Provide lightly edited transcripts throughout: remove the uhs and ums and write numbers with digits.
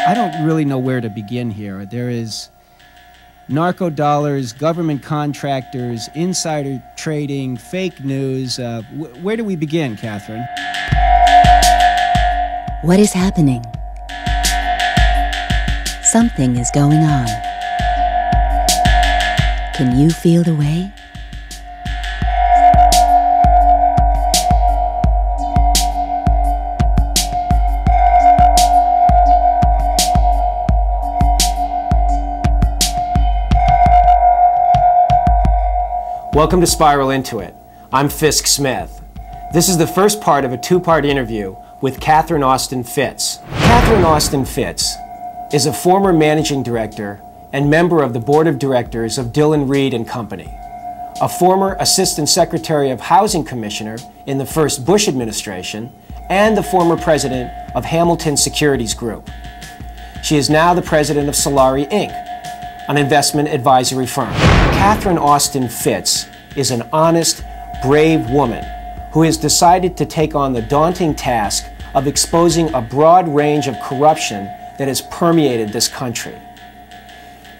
I don't really know where to begin here. There is narco dollars, government contractors, insider trading, fake news. Where do we begin, Catherine? What is happening? Something is going on. Can you feel the way? Welcome to Spiral Into It. I'm Fisk Smith. This is the first part of a two-part interview with Catherine Austin Fitts. Catherine Austin Fitts is a former managing director and member of the board of directors of Dillon Read & Company, a former assistant secretary of housing commissioner in the first Bush administration, and the former president of Hamilton Securities Group. She is now the president of Solari Inc., an investment advisory firm. Catherine Austin Fitts is an honest, brave woman who has decided to take on the daunting task of exposing a broad range of corruption that has permeated this country.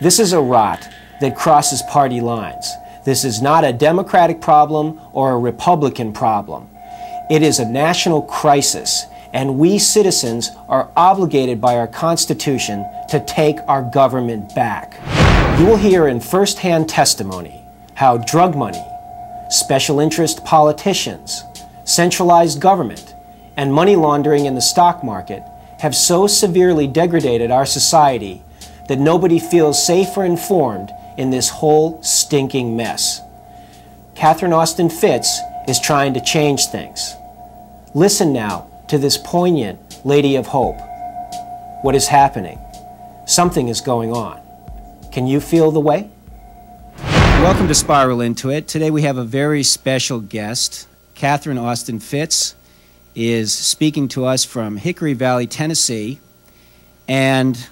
This is a rot that crosses party lines. This is not a Democratic problem or a Republican problem. It is a national crisis, and we citizens are obligated by our Constitution to take our government back. You will hear in first-hand testimony how drug money, special interest politicians, centralized government, and money laundering in the stock market have so severely degraded our society that nobody feels safe or informed in this whole stinking mess. Catherine Austin Fitts is trying to change things. Listen now to this poignant lady of hope. What is happening? Something is going on. Can you feel the way? Welcome to Spiral Into It. Today we have a very special guest. Catherine Austin Fitts is speaking to us from Hickory Valley, Tennessee. And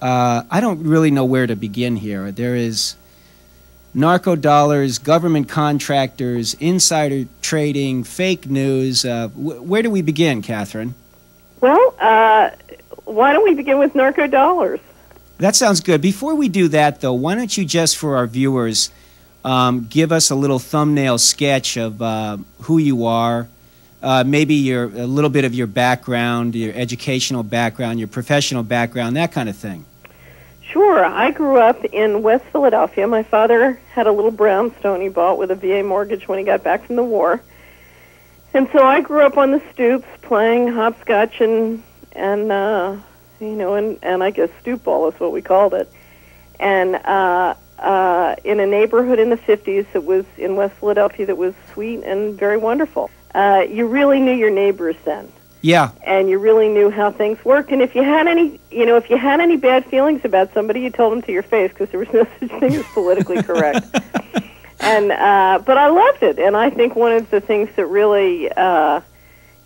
I don't really know where to begin here. There is narco dollars, government contractors, insider trading, fake news. Where do we begin, Catherine? Well, why don't we begin with narco dollars? That sounds good. Before we do that, though, why don't you just, for our viewers, give us a little thumbnail sketch of who you are, maybe a little bit of your background, your educational background, your professional background, that kind of thing. Sure. I grew up in West Philadelphia. My father had a little brownstone he bought with a VA mortgage when he got back from the war. And so I grew up on the stoops playing hopscotch and I guess stoop ball is what we called it. And in a neighborhood in the 50s that was in West Philadelphia that was sweet and very wonderful. You really knew your neighbors then. Yeah. And you really knew how things worked. And if you had any bad feelings about somebody, you told them to your face because there was no such thing as politically correct. And but I loved it. And I think one of the things that really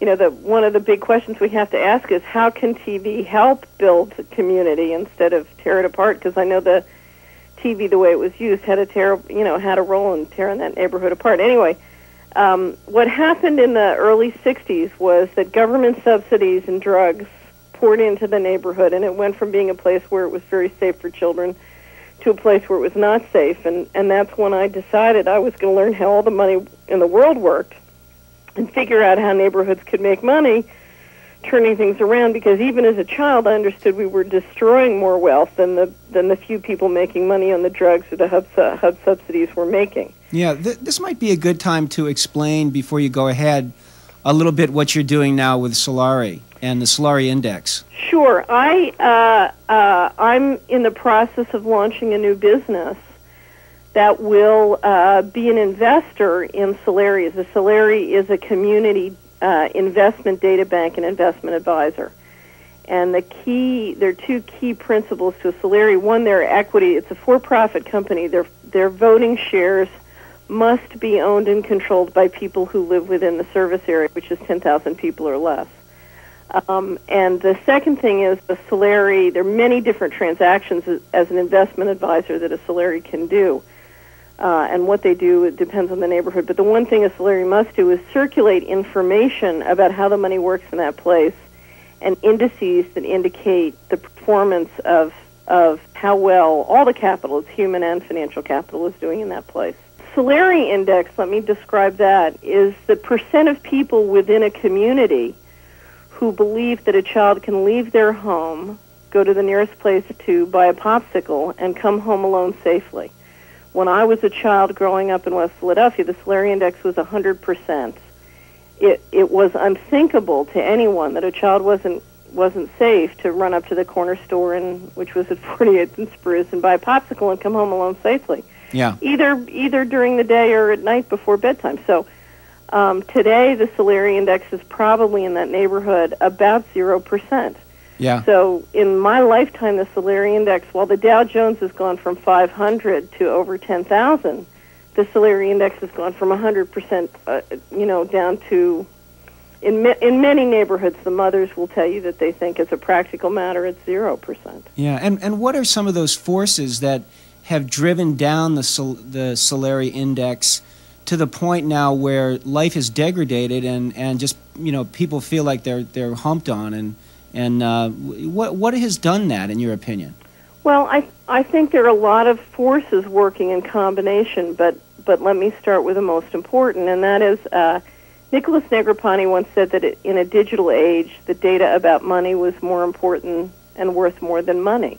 one of the big questions we have to ask is how can TV help build a community instead of tear it apart? Because I know the TV, the way it was used, had a role in tearing that neighborhood apart. Anyway, what happened in the early 60s was that government subsidies and drugs poured into the neighborhood, and it went from being a place where it was very safe for children to a place where it was not safe. And that's when I decided I was going to learn how all the money in the world worked and figure out how neighborhoods could make money turning things around, because even as a child I understood we were destroying more wealth than the few people making money on the drugs or the HUD subsidies were making. Yeah, this might be a good time to explain, before you go ahead, a little bit what you're doing now with Solari and the Solari Index. Sure. I'm in the process of launching a new business that will be an investor in Solari. The Solari is a community investment data bank and investment advisor. And there are two key principles to Solari. One, their equity. It's a for-profit company. Their voting shares must be owned and controlled by people who live within the service area, which is 10,000 people or less. And the second thing is the Solari, there are many different transactions as an investment advisor that a Solari can do. And what they do, it depends on the neighborhood. But the one thing a Solari must do is circulate information about how the money works in that place and indices that indicate the performance of how well all the capital, it's human and financial capital, is doing in that place. Salary index, let me describe that, is the percent of people within a community who believe that a child can leave their home, go to the nearest place to buy a popsicle, and come home alone safely. When I was a child growing up in West Philadelphia, the salary index was 100%. It was unthinkable to anyone that a child wasn't safe to run up to the corner store, which was at 48th and Spruce, and buy a popsicle and come home alone safely. Yeah. Either during the day or at night before bedtime. So today the salary index is probably in that neighborhood about 0%. Yeah. So in my lifetime, the salary index, while the Dow Jones has gone from 500 to over 10,000, the salary index has gone from 100%, down to, in many neighborhoods, the mothers will tell you that they think as a practical matter it's 0%. Yeah, and what are some of those forces that have driven down the salary index to the point now where life is degraded and just, people feel like they're humped on, and what has done that, in your opinion? Well, I think there are a lot of forces working in combination, but let me start with the most important, and that is Nicholas Negroponte once said that in a digital age, the data about money was more important and worth more than money.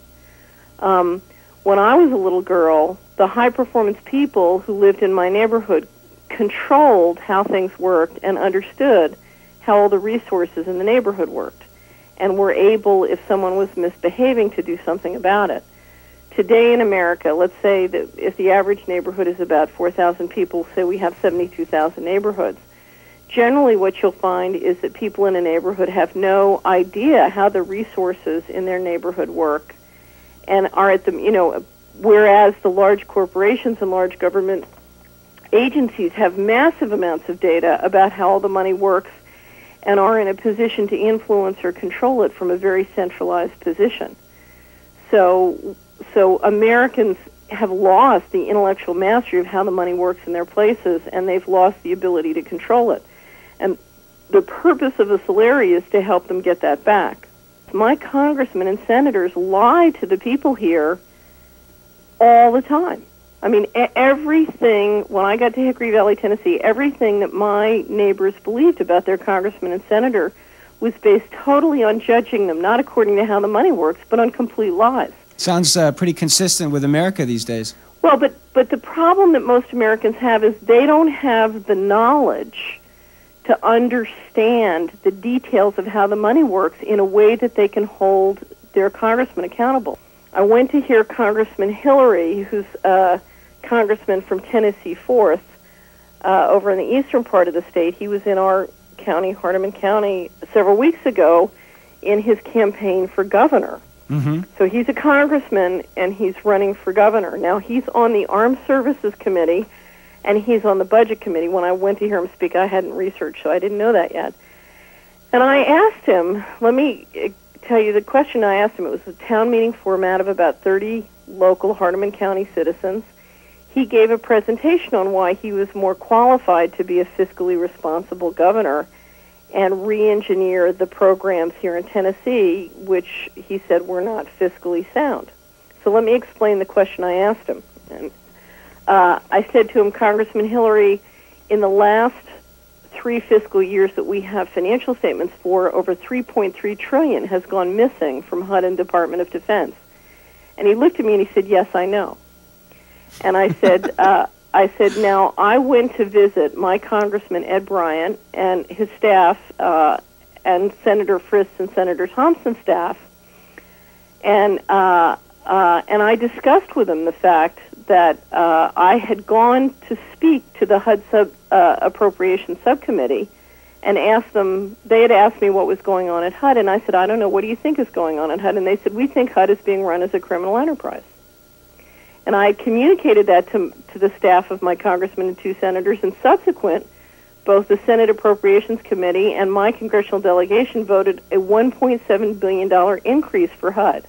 When I was a little girl, the high-performance people who lived in my neighborhood controlled how things worked and understood how all the resources in the neighborhood worked, and were able, if someone was misbehaving, to do something about it. Today in America, let's say that if the average neighborhood is about 4,000 people, say we have 72,000 neighborhoods, generally what you'll find is that people in a neighborhood have no idea how the resources in their neighborhood work, and are at the, whereas the large corporations and large government agencies have massive amounts of data about how all the money works and are in a position to influence or control it from a very centralized position. So Americans have lost the intellectual mastery of how the money works in their places, and they've lost the ability to control it. And the purpose of the salary is to help them get that back. My congressmen and senators lie to the people here all the time. I mean, everything, when I got to Hickory Valley, Tennessee, everything that my neighbors believed about their congressman and senator was based totally on judging them, not according to how the money works, but on complete lies. Sounds pretty consistent with America these days. Well, but the problem that most Americans have is they don't have the knowledge to understand the details of how the money works in a way that they can hold their congressman accountable. I went to hear Congressman Hillary, who's a congressman from Tennessee 4th, over in the eastern part of the state. He was in our county, Hardeman County, several weeks ago in his campaign for governor. Mm-hmm. So he's a congressman, and he's running for governor. Now, he's on the Armed Services Committee, and he's on the Budget Committee. When I went to hear him speak, I hadn't researched, so I didn't know that yet. And I asked him, let me tell you the question I asked him. It was a town meeting format of about 30 local Hardeman County citizens. He gave a presentation on why he was more qualified to be a fiscally responsible governor and re-engineer the programs here in Tennessee, which he said were not fiscally sound. So let me explain the question I asked him. And I said to him, Congressman Hillary, in the last 3 fiscal years that we have financial statements for, over $3.3 trillion has gone missing from HUD and Department of Defense. And he looked at me and he said, yes, I know. And I said, now, I went to visit my Congressman Ed Bryant and his staff, and Senator Frist and Senator Thompson's staff, and I discussed with them the fact that I had gone to speak to the HUD Appropriations Subcommittee and asked them, they had asked me what was going on at HUD, and I said, I don't know, what do you think is going on at HUD? And they said, we think HUD is being run as a criminal enterprise. And I communicated that to the staff of my congressman and 2 senators, and subsequent, both the Senate Appropriations Committee and my congressional delegation voted a $1.7 billion increase for HUD.